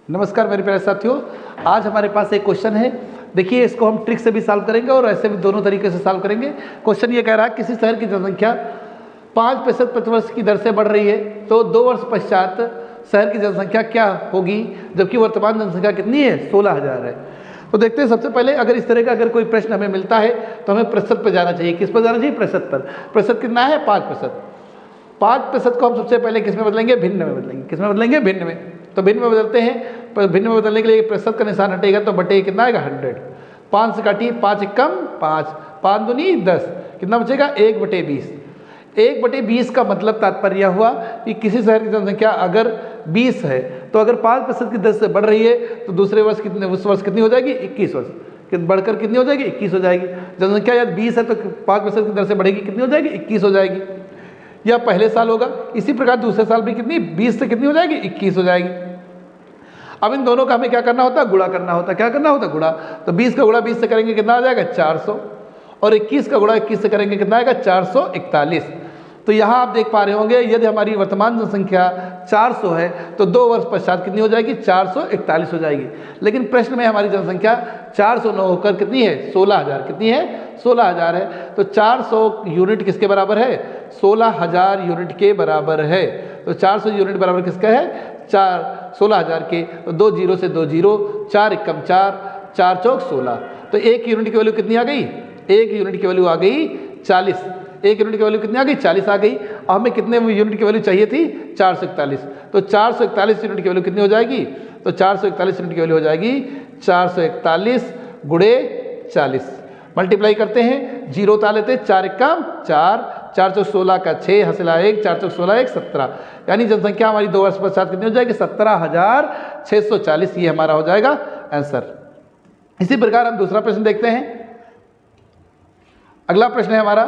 नमस्कार मेरे प्यारे साथियों, आज हमारे पास एक क्वेश्चन है। देखिए, इसको हम ट्रिक से भी सॉल्व करेंगे और ऐसे भी दोनों तरीके से सॉल्व करेंगे। क्वेश्चन ये कह रहा है किसी शहर की जनसंख्या 5% प्रतिवर्ष की दर से बढ़ रही है, तो 2 वर्ष पश्चात शहर की जनसंख्या क्या होगी, जबकि वर्तमान जनसंख्या कितनी है, 16,000 है। तो देखते हैं, सबसे पहले अगर इस तरह का अगर कोई प्रश्न हमें मिलता है तो हमें प्रतिशत पर जाना चाहिए। किस पर जाना चाहिए? प्रतिशत पर। प्रतिशत कितना है? 5%। 5% को हम सबसे पहले किस में बदलेंगे? भिन्न में बदलेंगे। किस में बदलेंगे? भिन्न में। तो भिन्न में बदलते हैं। पर भिन्न में बदलने के लिए प्रतिशत का निशान हटेगा तो बटे कितना आएगा? 100। 5 से काटिए, 5 एकम 5, 5 दूनी 10, कितना बचेगा? 1/20। 1/20 का मतलब तात्पर्य हुआ कि किसी शहर की जनसंख्या अगर 20 है तो अगर 5% की दर से बढ़ रही है तो दूसरे वर्ष कितने, उस वर्ष कितनी हो जाएगी? 21 वर्ष। बढ़कर कितनी हो जाएगी? 21 हो जाएगी। जनसंख्या यदि 20 है तो 5% की दर से बढ़ेगी, कितनी हो जाएगी? 21 हो जाएगी। यह पहले साल होगा। इसी प्रकार दूसरे साल भी कितनी, 20 से कितनी हो जाएगी? 21 हो जाएगी। अब इन दोनों का हमें क्या करना होता है? गुणा करना होता है। क्या करना होता है? गुणा। तो 20 का गुणा 20 से करेंगे, कितना आ जाएगा? 400। और 21 का गुणा 21 से करेंगे, कितना आएगा? 441। तो यहाँ आप देख पा रहे होंगे, यदि हमारी वर्तमान जनसंख्या 400 है तो 2 वर्ष पश्चात कितनी हो जाएगी? 441 हो जाएगी। लेकिन प्रश्न में हमारी जनसंख्या 400 न होकर कितनी है? 16,000। कितनी है? 16,000 है। तो 400 यूनिट किसके बराबर है? 16,000 यूनिट के बराबर है। तो 400 यूनिट बराबर किसका है? 16,000 के। तो 2 जीरो से 2 जीरो, 4 एकम 4, 4 चौक 16। तो 1 यूनिट की वैल्यू कितनी आ गई? 1 यूनिट की वैल्यू आ गई 40। 1 यूनिट की वैल्यू कितनी आ गई? 40 आ गई। अब हमें कितने यूनिट की वैल्यू चाहिए थी? 441। तो 441 यूनिट की वैल्यू कितनी हो जाएगी? तो 441 यूनिट की वैल्यू हो जाएगी 441 गुणे 40। मल्टीप्लाई करते हैं, जीरो उतार लेते हैं, 4 एकम 4, 4 चौक 16 का 6, हंसला 1, 4 चौक 16 1, 17। यानी जनसंख्या हमारी 2 वर्ष पश्चात कितनी हो जाएगी? 17,640। ये हमारा हो जाएगा आंसर। इसी प्रकार हम दूसरा प्रश्न देखते हैं। अगला प्रश्न है हमारा,